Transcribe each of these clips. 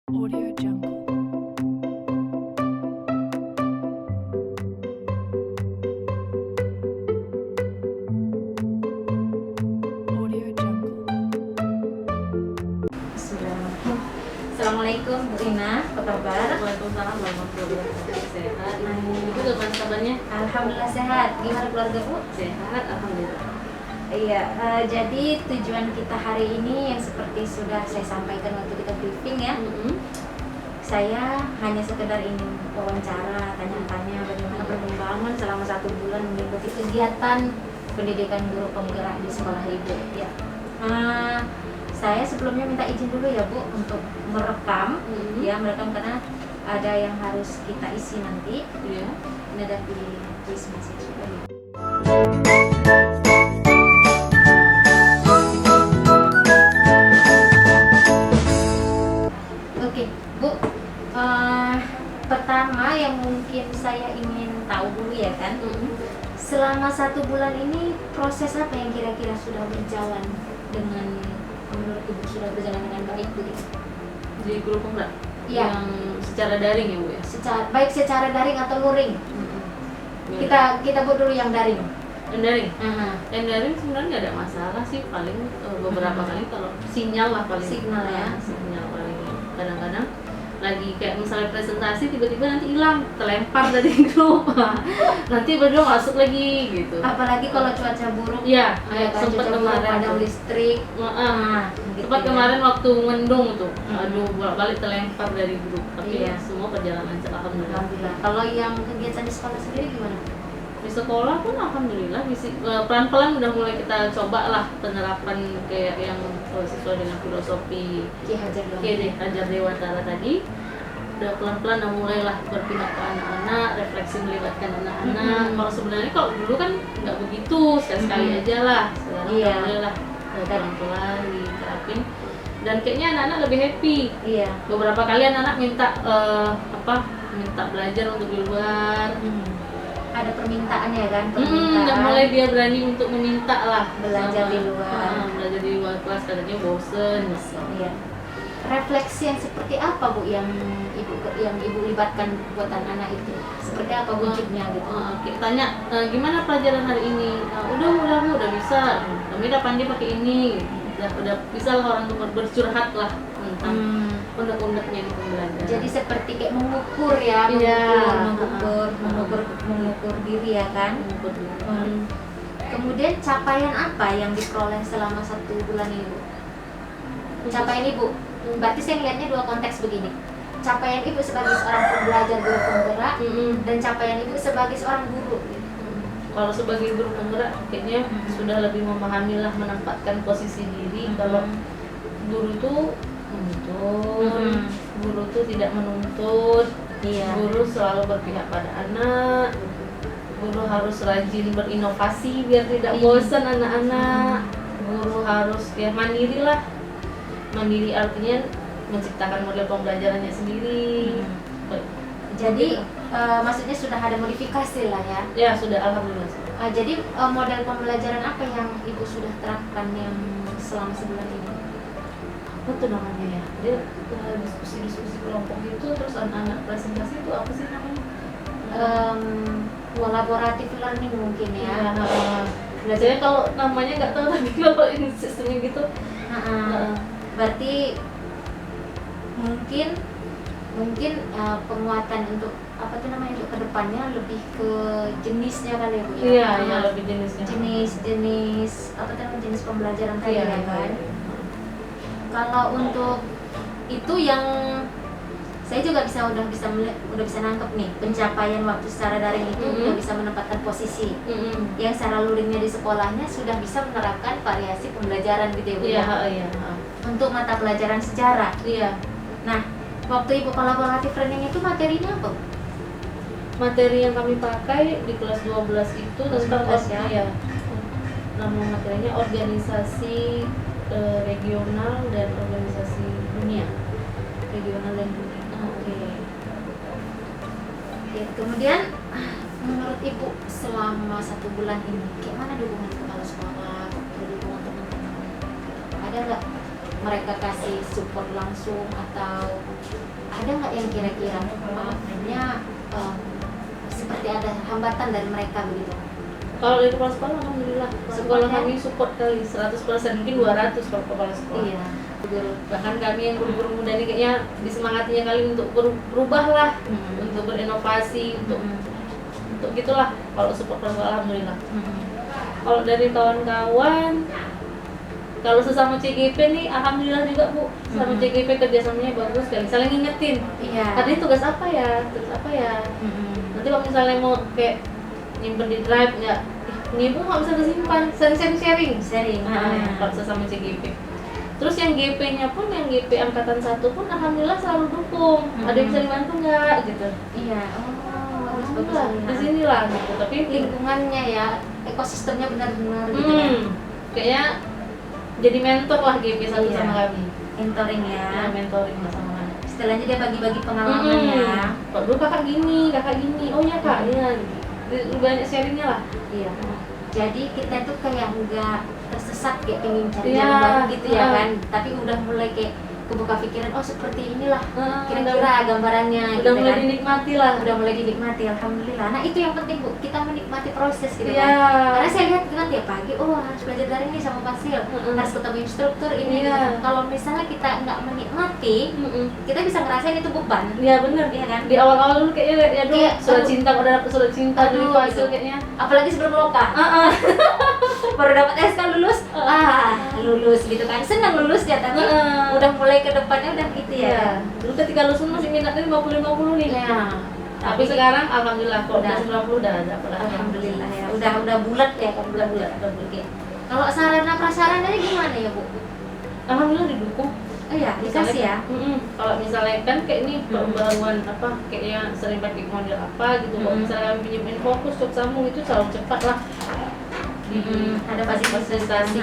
Audio Jungle. Audio Jungle. Bismillahirrahmanirrahim. Assalamualaikum Bu Rina, apa kabar? Waalaikumsalam warahmatullahi wabarakatuh. Sehat. Ibu gimana kabarnya? Alhamdulillah sehat. Gimana keluarga Bu? Sehat, alhamdulillah. Iya, jadi tujuan kita hari ini yang seperti sudah saya sampaikan waktu kita briefing ya. Saya hanya sekedar ingin wawancara, tanya-tanya bagaimana perkembangan selama 1 bulan mengikuti kegiatan pendidikan guru penggerak di sekolah Ibu. Ya. Saya sebelumnya minta izin dulu ya Bu untuk merekam, ya merekam karena ada yang harus kita isi nanti. Iya. Ini ada di voice message. Oke, Bu. Pertama yang mungkin saya ingin tahu dulu ya kan, selama 1 bulan ini proses apa yang kira-kira sudah berjalan dengan menurut Ibu sudah berjalan dengan baik Bu? Di grup penggerak? Iya. Yang secara daring ya Bu ya? Baik secara daring atau luring. Kita buat dulu yang daring. Yang daring? Aha. Yang daring sebenarnya nggak ada masalah sih, paling beberapa kali kalau sinyal lah paling. Signal ya. Sinyal paling. Kadang-kadang lagi kayak misalnya presentasi tiba-tiba nanti hilang, terlempar dari grup. Nanti berdua masuk lagi gitu. Apalagi kalau cuaca buruk. Iya, kayak sempat cuaca buruk, kemarin ada tuh. listrik. Gitu Sempat ya. kemarin waktu mendung tuh, Hmm. aduh bolak-balik terlempar dari grup. Tapi Iya. semua perjalanan lancar, alhamdulillah. Alhamdulillah. Kalau yang kegiatan di sekolah sendiri gimana? Di sekolah pun alhamdulillah pelan-pelan udah mulai kita coba lah penerapan kayak yang sesuai dengan filosofi Ki Hajar Hajar Dewantara tadi. Udah pelan-pelan udah mulailah berpihak ke anak-anak, refleksi melibatkan anak-anak. Kalau sebenarnya kalau dulu kan nggak begitu, sekali-sekali aja lah. Sekarang Iya. udah mulai lah pelan-pelan diterapin. Dan kayaknya anak-anak lebih happy. Iya. Beberapa kali anak-anak minta minta belajar untuk di luar. Ada permintaan ya kan? Udah mulai dia berani untuk meminta lah Belajar di luar. belajar di luar kelas, katanya bosen. Iya. Refleksi yang seperti apa Bu yang ibu libatkan buat anak-anak itu? Seperti apa wujudnya gitu? Kita tanya gimana pelajaran hari ini. Udah bisa. Kami udah pandai pakai ini. Udah bisa lah orang tuh bercurhat lah tentang undang-undangnya di pembelajaran. Jadi seperti kayak mengukur ya, Iya. mengukur diri ya kan? Kemudian capaian apa yang diperoleh selama 1 bulan ini Bu? Capaian Ibu, berarti saya lihatnya 2 konteks begini. Capaian Ibu sebagai seorang pembelajar guru penggerak dan capaian Ibu sebagai seorang guru. Kalau sebagai guru penggerak kayaknya sudah lebih memahami lah, menempatkan posisi diri kalau guru tuh menuntun, guru tuh tidak menuntut, Iya. guru selalu berpihak pada anak, guru harus rajin berinovasi biar tidak bosan anak-anak, guru harus ya mandiri lah. Mandiri artinya menciptakan model pembelajarannya sendiri. Jadi maksudnya sudah ada modifikasi lah ya. Ya sudah, alhamdulillah. Jadi model pembelajaran apa yang Ibu sudah terapkan yang selama sebulan ini? Apa tuh namanya ya? Dia diskusi-diskusi kelompok gitu, terus anak-anak presentasi itu apa sih namanya? Collaborative learning mungkin ya. Belajarnya kalau namanya nggak tahu, tapi kalau ini sistemnya gitu. Berarti mungkin penguatan untuk apa tuh namanya untuk kedepannya lebih ke jenisnya kali ya Bu ya? Iya, lebih jenisnya. Jenis apa tuh namanya, jenis pembelajaran tadi Iya, ya kan? Kalau untuk itu yang saya juga udah bisa nangkep nih pencapaian waktu secara daring itu udah bisa menempatkan posisi. Yang secara luringnya di sekolahnya sudah bisa menerapkan variasi pembelajaran gitu ya Bu ya? Iya. Untuk mata pelajaran sejarah. Iya. Nah, waktu Ibu collaborative learning itu materinya apa? Materi yang kami pakai di kelas 12 itu tentang 12 ya? Iya. Nama materinya organisasi regional dan organisasi dunia. Regional dan dunia. Oke. Kemudian menurut Ibu selama 1 bulan ini, gimana dukungan kepala sekolah, dukungan teman-teman? Ada nggak mereka kasih support langsung, atau ada nggak yang kira-kira maafnya seperti ada hambatan dari mereka begitu? Kalau dari kepala sekolah, alhamdulillah sekolah kami support kali 100%, mungkin 200 kalau kepala sekolah. Iya. Guru, bahkan kami yang guru-guru muda ini kayaknya disemangatinya kali untuk berubah lah, untuk berinovasi, untuk gitulah. Kalau support kepala sekolah, alhamdulillah. Kalau dari kawan-kawan, kalau sesama CGP nih, alhamdulillah juga Bu, sama CGP kerjasamanya bagus sekali, saling ngingetin. Iya. Tadi tugas apa ya, nanti kalau misalnya mau kayak nyimpen di drive nggak, ini Bu nggak bisa disimpan, sharing. Kalau sesama CGP. Terus yang GP-nya pun, yang GP angkatan 1 pun alhamdulillah selalu dukung. Ada yang bisa dibantu nggak gitu. Iya. Alhamdulillah di sini lah gitu. Tapi lingkungannya ya, ekosistemnya benar-benar gitu ya. Kayaknya jadi mentor lah GP satu Iya. sama kami. Mentoring ya. Ya, mentoring lah sama kami. Istilahnya dia bagi-bagi pengalaman ya. Kok dulu kakak gini, oh ya kak, ya gitu. Banyak sharingnya lah. Iya. Jadi kita tuh kayak nggak tersesat kayak pengen cari Iya. yang baru gitu ya kan. Tapi udah mulai kayak kebuka pikiran, oh seperti inilah kira-kira gambarannya. Udah gitu mulai kan. dinikmati lah. Udah mulai dinikmati, alhamdulillah. Nah itu yang penting Bu, kita menikmati proses gitu Iya. kan. Karena saya lihat kita tiap pagi, oh harus belajar dari ini sama Fasil, harus ketemu instruktur ini. Iya. Gitu. Kalau misalnya kita nggak menikmati, kita bisa ngerasain itu beban. Iya bener. Iya kan? Di awal-awal dulu kayaknya ya dulu Kayak, surat aduh. cinta, udah dapet surat cinta dari Aduh, Fasil gitu. kayaknya. Apalagi sebelum loka, baru dapat SK lulus, lulus gitu kan, senang lulus ya, tapi udah mulai ke depannya udah gitu ya. Iya. Dulu ketika lulus masih minatnya 50-50 nih. Ya. Tapi sekarang alhamdulillah kok Udah. udah 90 udah ada pelan. Alhamdulillah ya, udah bulat ya kan, Udah bulat. Kalau sarana prasarananya gimana ya Bu? Alhamdulillah didukung. Oh ya, dikasih ya. Kalau misalnya kan kayak ini pembaruan apa, kayaknya sering pakai model apa gitu. Kalau misalnya pinjemin fokus untuk sambung itu selalu cepat lah. Ada fasilitasi.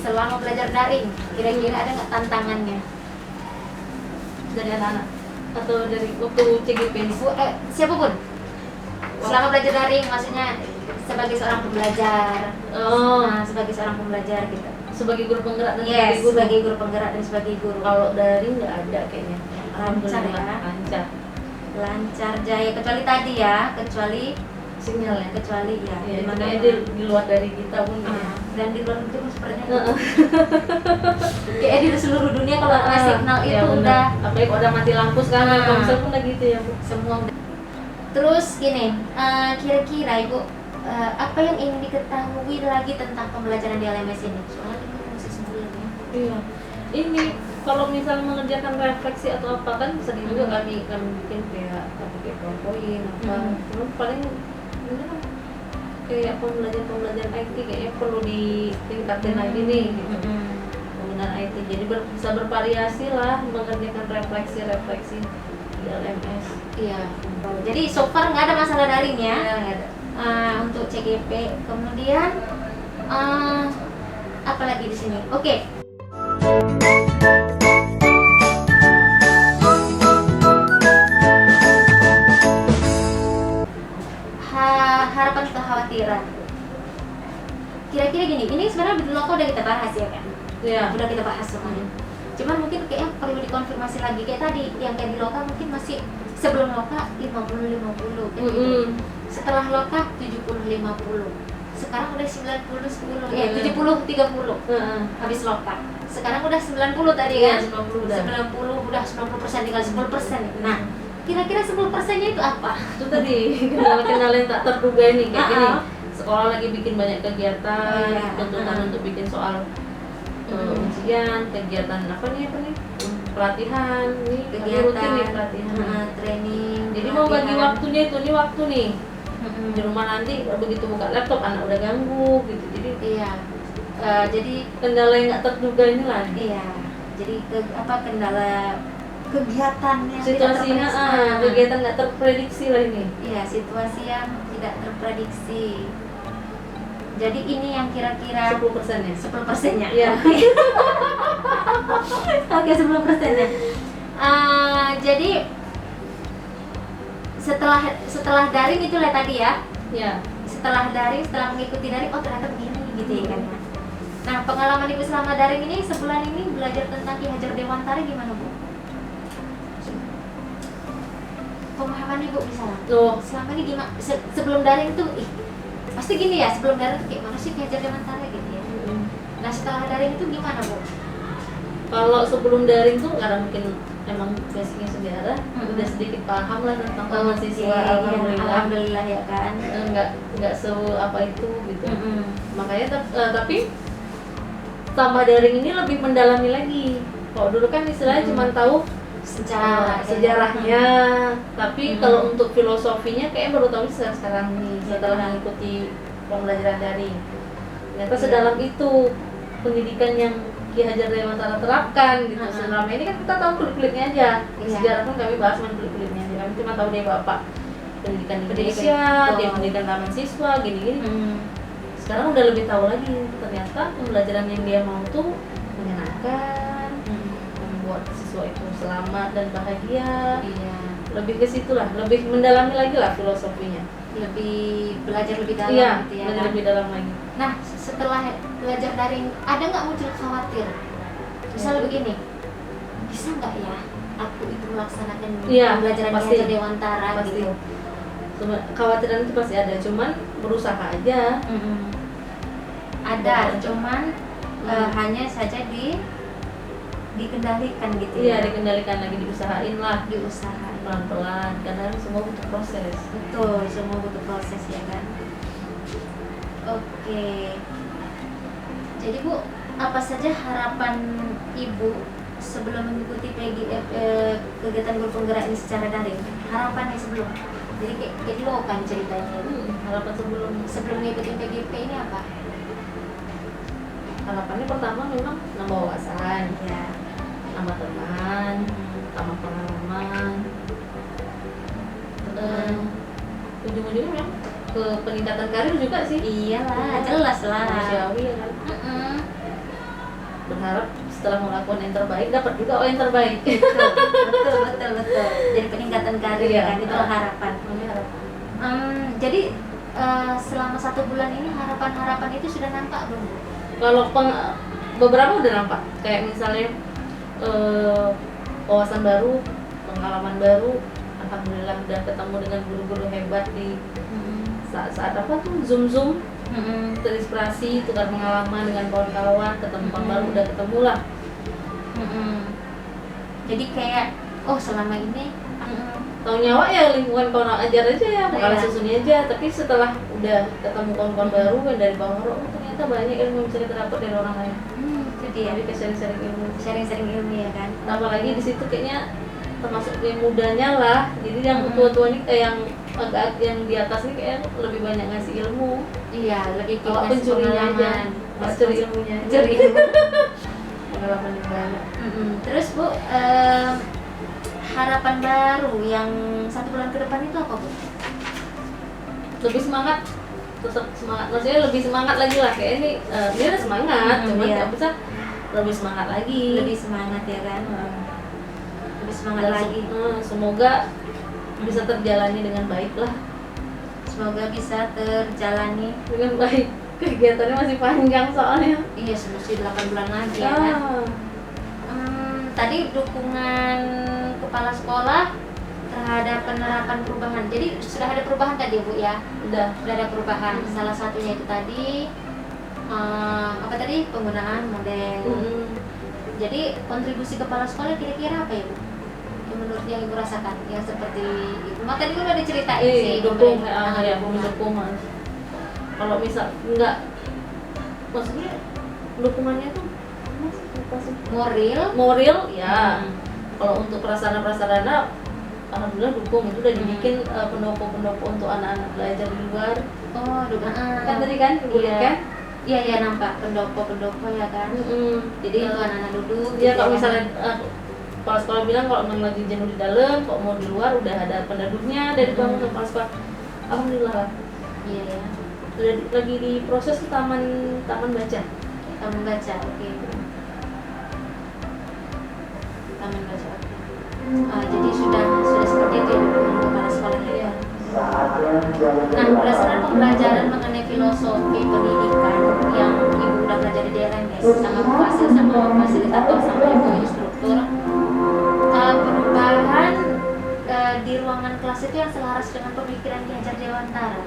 Selama belajar daring, kira-kira ada nggak tantangannya dari anak-anak? Atau dari waktu CGP ini? Siapapun. Selama belajar daring, maksudnya sebagai seorang pembelajar. Nah, sebagai seorang pembelajar gitu. Sebagai guru penggerak dan Yes, sebagai guru. sebagai guru penggerak dan sebagai guru. Kalau dari nggak ada kayaknya. Lancar ya. Lancar. Lancar jaya, kecuali tadi ya, kecuali Sinyalnya. kecuali ya. Ya, dimana makanya di luar dari kita pun ya. dan di luar negeri sepertinya kayak di seluruh dunia kalau ada signal itu Ya, bener. udah Apalagi kalau udah mati lampu sekarang, Komsel pun udah gitu ya Bu. semua udah. Terus gini, kira-kira Ibu apa yang ingin diketahui lagi tentang pembelajaran di LMS ini? Soalnya ini masih sebulan ya. Iya. Ini kalau misal mengerjakan refleksi atau apa kan sering juga kami bikin kayak PowerPoint apa. Cuma paling ini kan kayak pembelajaran IT kayaknya perlu ditingkatin lagi nih gitu. Penggunaan IT jadi bisa bervariasi lah mengerjakan refleksi di LMS. Iya. Jadi so far nggak ada masalah daring ya. Ya, nggak ada. Untuk CGP. Kemudian apa lagi di sini? Oke. Harapan kekhawatiran. Kira-kira gini, ini sebenarnya di Loka udah kita bahas ya kan? Iya. Udah kita bahas semuanya. Cuman mungkin kayaknya perlu dikonfirmasi lagi kayak tadi yang kayak di Loka mungkin masih sebelum Loka 50-50 kan gitu. Setelah Loka 70-50. Sekarang udah 90-10 ya 70-30 habis Loka. Sekarang udah 90 tadi kan? 90 udah. 90 udah 90%, tinggal 10%. Nah, kira-kira 10%-nya itu apa? Itu tadi kendala-kendala yang tak terduga ini kayak gini. Sekolah lagi bikin banyak kegiatan, tuntutan untuk bikin soal ujian, kegiatan apa nih pelatihan, nih Kegiatan, rutin nih pelatihan, training. jadi mau bagi pelatihan. waktunya itu nih waktu nih di rumah nanti begitu buka laptop anak udah ganggu gitu, jadi Iya. Jadi kendala yang nggak terduga ini lah. iya. Jadi kendala kegiatannya Situasinya kegiatan nggak terprediksi lah ini. Iya, situasi yang tidak terprediksi. Jadi ini yang kira-kira 10% ya. 10%-nya. Iya. Oke, 10%-nya. Jadi setelah daring itulah tadi ya. Ya. Setelah mengikuti daring, oh ternyata begini gitu ya kan. Nah, pengalaman Ibu selama daring ini sebulan ini belajar tentang Ki Hajar Dewantara gimana, Bu? Pemahaman Ibu misalnya. Loh, Selama ini gimana? Sebelum daring tuh, pasti gini ya, sebelum daring tuh kayak mana sih Ki Hajar Dewantara gitu ya. Nah, setelah daring itu gimana, Bu? kalau sebelum daring tuh karena mungkin emang basicnya sejarah, udah sedikit paham lah tentang mahasiswa. Alhamdulillah ya kan. Nggak apa itu gitu. Makanya tapi tambah daring ini lebih mendalami lagi. Kalau dulu kan istilahnya cuma tahu sejarahnya, tapi kalau untuk filosofinya kayak baru tahu sekarang nih setelah mengikuti pembelajaran daring. Ternyata sedalam itu pendidikan yang Ki Hajar Dewantara terapkan gitu. Selama ini kan kita tahu kulit-kulitnya aja. Sejarah pun kami bahas main kulit-kulitnya aja. Kami cuma tahu dia bapak pendidikan Indonesia, dia pendidikan taman siswa, gini-gini. Sekarang udah lebih tahu lagi. Ternyata pembelajaran yang dia mau tuh menyenangkan, membuat siswa itu selamat dan bahagia. Iya. Lebih ke situ lah, lebih mendalami lagi lah filosofinya. Lebih belajar lebih dalam gitu ya. Belajar lebih dalam lagi. Nah, setelah belajar daring, ada nggak muncul khawatir? Misalnya begini, bisa nggak ya aku itu melaksanakan pembelajaran Ki Hajar Dewantara Pasti. gitu? Kekhawatiran itu pasti ada, cuman berusaha aja. Ada, cuman hanya saja dikendalikan gitu Iya, ya. dikendalikan lagi, diusahain lah, Diusahain. pelan-pelan, karena semua butuh proses. Betul, semua butuh proses ya kan. Oke. Jadi Bu, apa saja harapan Ibu sebelum mengikuti kegiatan guru penggerak ini secara daring? Harapannya sebelum? Jadi kayak dulu kan ceritanya. Harapan Sebelum mengikuti PGP ini apa? harapannya pertama memang nambah wawasan, Ya. nambah teman, tambah pengalaman. Ujung-ujungnya memang ke peningkatan karir juga sih. Iyalah, jelas lah. Manusiawi ya kan. Berharap setelah melakukan yang terbaik dapat juga yang terbaik. Betul. Jadi peningkatan karir Iya. kan itu harapan. Ini harapan. Jadi selama 1 bulan ini harapan-harapan itu sudah nampak belum, Bu? Kalau beberapa udah nampak, kayak misalnya wawasan baru, pengalaman baru, alhamdulillah udah ketemu dengan guru-guru hebat di saat apa tuh zoom terinspirasi, tukar pengalaman dengan kawan-kawan, ketemu orang baru, udah ketemu lah. Jadi kayak selama ini Tahu nyawa ya lingkungan kawan ajar aja ya, bakal Iya. susunnya aja. Tapi setelah udah ketemu kawan-kawan baru yang dari bawah, ternyata banyak ilmu yang bisa kita dapat dari orang lain. itu dia, Jadi kayak sharing-sharing ilmu. sharing-sharing ilmu ya kan. Apalagi di situ kayaknya termasuk yang mudanya lah. Jadi yang tua-tua nih yang agak yang di atas nih kayak lebih banyak ngasih ilmu. Iya, lebih Kalau ngasih pencurinya aja, pengalaman. curi ilmunya aja. Curi ilmu. Pengalaman yang banyak. Terus Bu, harapan baru yang 1 bulan ke depan itu apa, Bu? Lebih semangat, tetap semangat. Maksudnya lebih semangat lagi lah. Kayak ini dia udah semangat, cuman iya. nggak bisa lebih semangat lagi. Lebih semangat ya kan. Lebih semangat Dan lagi. semoga bisa terjalani dengan baik lah. Semoga bisa terjalani. Dengan baik. Kegiatannya masih panjang soalnya. Iya, mesti 8 bulan lagi ya kan. Tadi dukungan kepala sekolah terhadap penerapan perubahan. Jadi sudah ada perubahan tadi Bu ya? Udah. Sudah ada perubahan. Salah satunya itu tadi apa tadi? Penggunaan model. Jadi kontribusi kepala sekolah kira-kira apa ya Bu? Yang menurut yang Ibu rasakan, yang seperti Ibu. Tadi kan udah diceritain sih. Dukung, pemerintah. mendukung. Kalau misal enggak, maksudnya dukungannya tuh moral ya. Kalau untuk prasarana alhamdulillah dukung, itu udah dibikin pendopo-pendopo untuk anak-anak belajar di luar. Oh, Kan tadi kan iya. Iya nampak pendopo ya kan. Jadi itu anak-anak duduk. Ya gitu kalau ya. misalnya kepala sekolah bilang kalau memang lagi jenuh di dalam, kok mau di luar udah ada penduduknya dari bangun ke kepala sekolah. Alhamdulillah lah. Iya ya. Udah lagi di proses taman baca. Taman baca, oke. Taman baca, oke. Jadi sudah seperti itu ya dukungan kepala sekolahnya. Nah, berdasarkan pembelajaran mengenai filosofi pendidikan yang ibu udah belajar di DLMS sama Bu Fasil sama fasilitator sama ibu instruktur, perubahan di ruangan kelas itu yang selaras dengan pemikiran Ki Hajar Dewantara.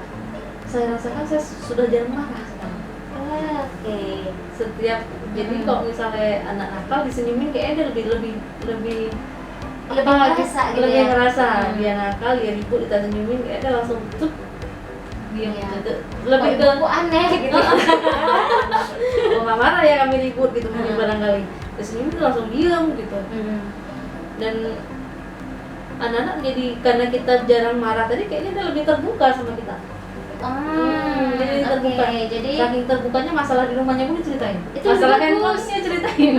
Saya rasakan saya sudah jarang marah sekarang. Oke. Setiap jadi kalau misalnya anak nakal disenyumin kayaknya dia lebih Lebih apa, ngerasa gitu lebih ya. ngerasa dia nakal, dia ribut, kita senyumin kayaknya langsung tuh diam Iya. gitu. Lebih ke Kok aneh gitu. oh nggak marah ya kami ribut gitu mungkin Hmm. barangkali disenyumin tuh langsung diam gitu. Hmm. Dan anak-anak jadi karena kita jarang marah tadi kayaknya dia lebih terbuka sama kita. Jadi terbuka. Jadi Saking terbukanya masalah di rumahnya pun diceritain. Itu Masalah bagus. handphonenya ceritain.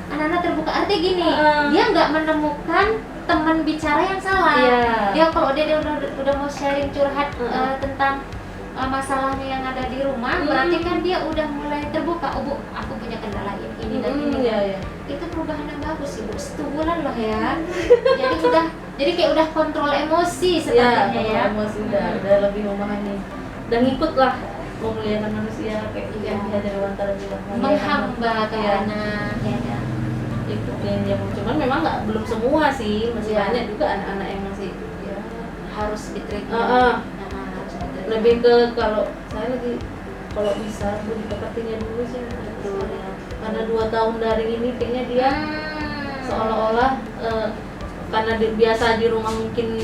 anak-anak terbuka artinya gini, Heeh. dia nggak menemukan teman bicara yang salah. Iya. Dia kalau dia udah mau sharing curhat Heeh. tentang masalahnya yang ada di rumah, berarti kan dia udah mulai terbuka. Oh Bu, aku punya kendala ini dan ini. Iya, iya. Itu perubahan yang bagus sih Bu, 1 bulan loh ya. jadi kayak udah kontrol emosi sepertinya ya. Emosi udah lebih memahami dan ngikut lah memuliakan manusia kayak yang Ki Hajar Dewantara bilang Menghamba ke Iya. anak, ya kan? ikutin yang cuman memang nggak belum semua sih masih Iya. banyak juga anak-anak yang masih ya Harus ditreatment. Heeh. Harus ditreatment. lebih ke kalau saya lagi kalau bisa lebih ke kartunya dulu sih Betul, ya. karena 2 tahun dari ini kayaknya dia seolah-olah karena dia biasa di rumah mungkin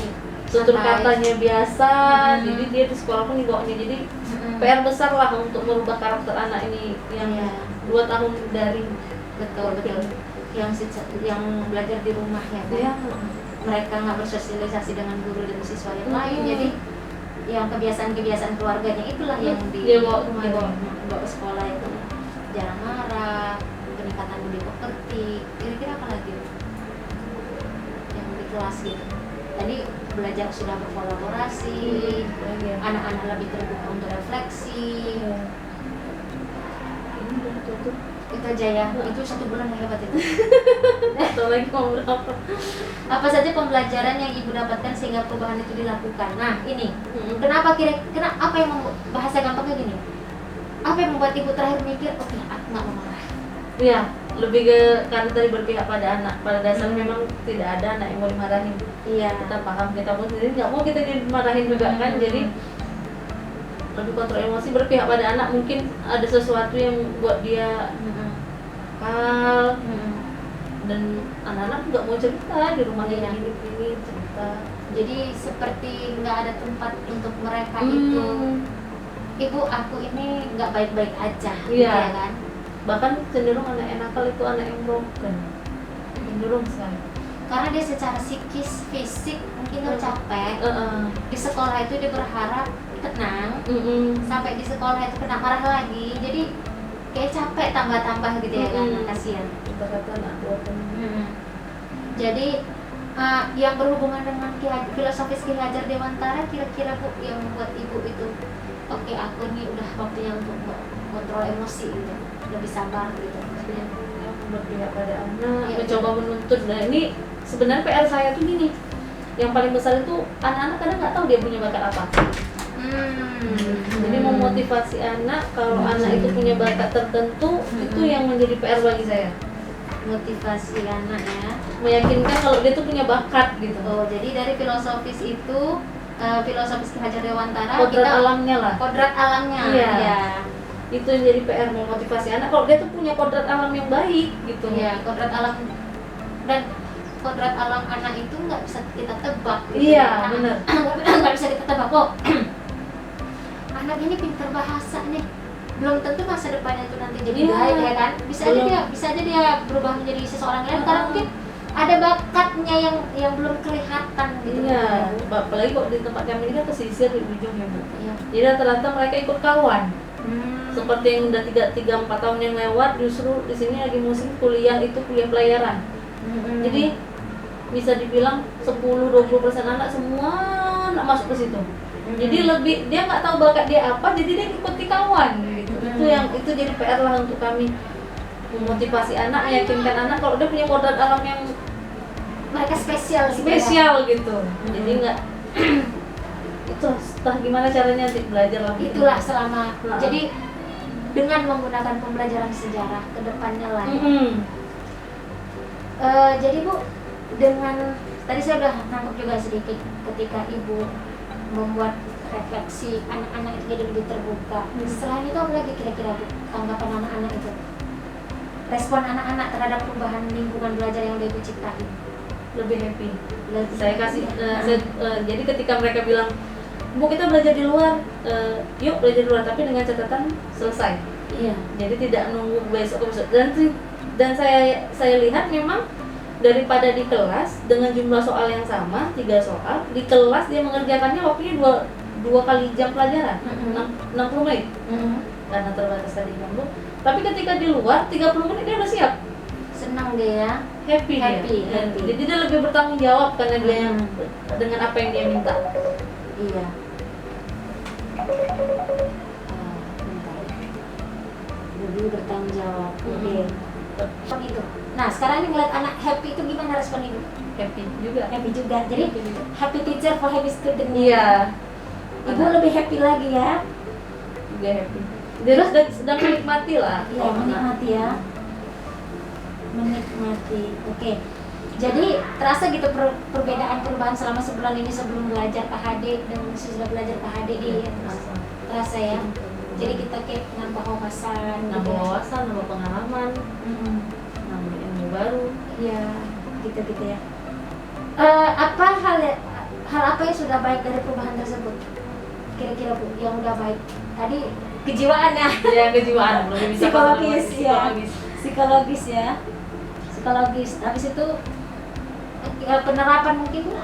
tutur Santai. katanya biasa Hmm. jadi dia di sekolah pun dibawanya jadi Mm-mm. PR besar lah untuk merubah karakter anak ini yang Iya. 2 tahun dari betul yang belajar di rumah ya kan? ya Mereka nggak bersosialisasi dengan guru dan siswa yang Hmm. lain, jadi yang kebiasaan keluarganya itulah yang Dia bawa ke dibawa rumah. ke sekolah itu. Jarang marah, peningkatan budi pekerti, kira-kira apa lagi yang di kelas gitu. Tadi belajar sudah berkolaborasi, anak-anak lebih terbuka untuk refleksi. Ini udah tutup. Itu aja ya, itu 1 bulan yang hebat itu. Atau lagi mau berapa? Apa saja pembelajaran yang ibu dapatkan sehingga perubahan itu dilakukan? Nah ini, Mm-mm. kenapa apa yang bahasa gampangnya gini? Apa yang membuat ibu terakhir mikir, oke aku nggak mau marah? Ya, lebih ke karena tadi berpihak pada anak. Pada dasarnya memang tidak ada anak yang mau dimarahin. Iya. Kita paham, kita pun sendiri nggak mau kita dimarahin juga kan. Jadi lebih kontrol emosi, berpihak pada anak. Mungkin ada sesuatu yang buat dia nakal dan anak-anak nggak mau cerita di rumahnya Iya. gini cerita. Jadi seperti nggak ada tempat untuk mereka itu. Ibu, aku ini nggak baik-baik aja, Iya. ya kan? Bahkan cenderung anak yang nakal itu anak yang broken, cenderung sekali. Karena dia secara psikis, fisik mungkin dia capek. Di sekolah itu dia berharap tenang, sampai di sekolah itu kena marah lagi, jadi kayak capek tambah-tambah gitu ya kan, kasihan. Kita kata anak broken. Jadi yang berhubungan dengan filosofis Ki Hajar Dewantara, kira-kira Bu yang membuat ibu itu oke, aku nih udah waktunya untuk kontrol emosi gitu, lebih sabar gitu. Yang berpihak pada anak, Iya. mencoba menuntut. Nah ini sebenarnya PR saya tuh gini, yang paling besar itu anak-anak kadang nggak tahu dia punya bakat apa. Jadi memotivasi anak kalau anak itu punya bakat tertentu, itu yang menjadi PR bagi saya. Motivasi anak ya. Meyakinkan kalau dia tuh punya bakat gitu. Oh, jadi dari filosofis itu filosofis Ki Hajar Dewantara Kodrat alamnya lah. kodrat alamnya. Iya. Ya. Itu yang jadi PR, memotivasi anak kalau dia tuh punya kodrat alam yang baik gitu. Iya, kodrat alam, dan kodrat alam anak itu nggak bisa kita tebak. Gitu Iya, ya. benar. Nggak bisa kita tebak kok. Anak ini pintar bahasa nih, belum tentu masa depannya itu nanti jadi Iya. baik ya kan? Bisa aja dia berubah menjadi seseorang yang lain karena mungkin ada bakatnya yang belum kelihatan gitu. Iya, apalagi kok di tempat kami ini kan pesisir di ujungnya Bu. Iya. Jadi rata-rata mereka ikut kawan. Hmm. Seperti yang udah 3-4 tahun yang lewat, justru di sini lagi musim kuliah itu kuliah pelayaran. Jadi bisa dibilang 10-20% anak semua nak masuk ke situ. Jadi lebih dia nggak tahu bakat dia apa, jadi dia ikuti kawan gitu. Itu jadi PR lah untuk kami, memotivasi anak, meyakinkan anak kalau dia punya kodrat alam yang mereka spesial gitu ya. spesial gitu. Jadi nggak Entah gimana caranya nanti belajar lagi. Itulah selama Nah. jadi dengan menggunakan pembelajaran sejarah ke depannya lah ya. Jadi Bu, dengan tadi saya udah nangkep juga sedikit ketika Ibu membuat refleksi anak-anak itu jadi lebih terbuka. Selain itu apa lagi kira-kira Bu tanggapan anak-anak itu? Respon anak-anak terhadap perubahan lingkungan belajar yang udah Ibu ciptain? Lebih happy. Lebih Saya kasih happy. jadi ketika mereka bilang, "Bu, kita belajar di luar." Yuk belajar di luar, tapi dengan catatan selesai. Iya. Jadi tidak nunggu besok ke besok. Dan saya lihat memang daripada di kelas dengan jumlah soal yang sama 3 soal, di kelas dia mengerjakannya waktunya dua kali jam pelajaran, 60 menit karena terbatas tadi kan Bu. Tapi ketika di luar 30 menit dia udah siap, Senang dia ya. happy. Happy. Jadi dia lebih bertanggung jawab karena dia yang dengan apa yang dia minta. Iya. Bentar. Lebih bertanggung jawab. Oke. Respon itu. Nah, sekarang ini ngeliat anak happy itu gimana respon Ibu? Happy juga. Happy juga. Jadi Happy juga. happy teacher for happy student. Iya. Ibu lebih happy lagi ya. Juga happy. Terus sedang menikmati lah. Iya, menikmati ya. Menikmati. Oke. Jadi terasa gitu perubahan selama sebulan ini sebelum belajar KHD dan sudah belajar KHD di terasa ya. Jadi kita kayak nambah wawasan, Nambah gitu ya. wawasan, nambah pengalaman, nambah ilmu baru. Iya, gitu ya. Apa hal apa yang sudah baik dari perubahan tersebut? Kira-kira Bu, yang udah baik. Tadi kejiwaan ya. Ya, kejiwaan belum bisa Psikologis ya. psikologis. Psikologis. Habis itu penerapan mungkin Bu?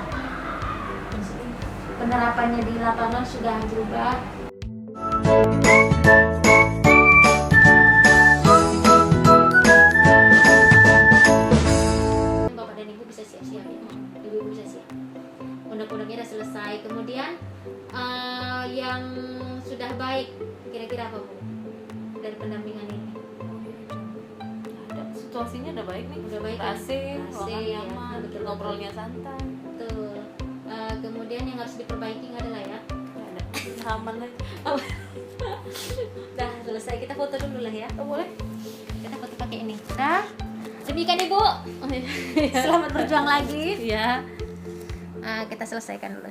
Penerapannya di lapangan sudah berubah. Bapak dan Ibu bisa siap-siap ya. Ibu bisa siap. Undang-undangnya sudah selesai. Kemudian yang sudah baik kira-kira apa Bu dari pendampingan ini? Ada, situasinya udah baik nih, Udah baik AC, ya? ruangan AC, nyaman, betul, ngobrolnya santai. Betul. Kemudian yang harus diperbaiki nggak ada lah ya. Nggak ada, aman lagi. Udah selesai, kita foto dulu lah ya. Oh, boleh? Kita foto pakai ini. Nah, demikian Ibu. Selamat berjuang lagi. Iya. Kita selesaikan dulu.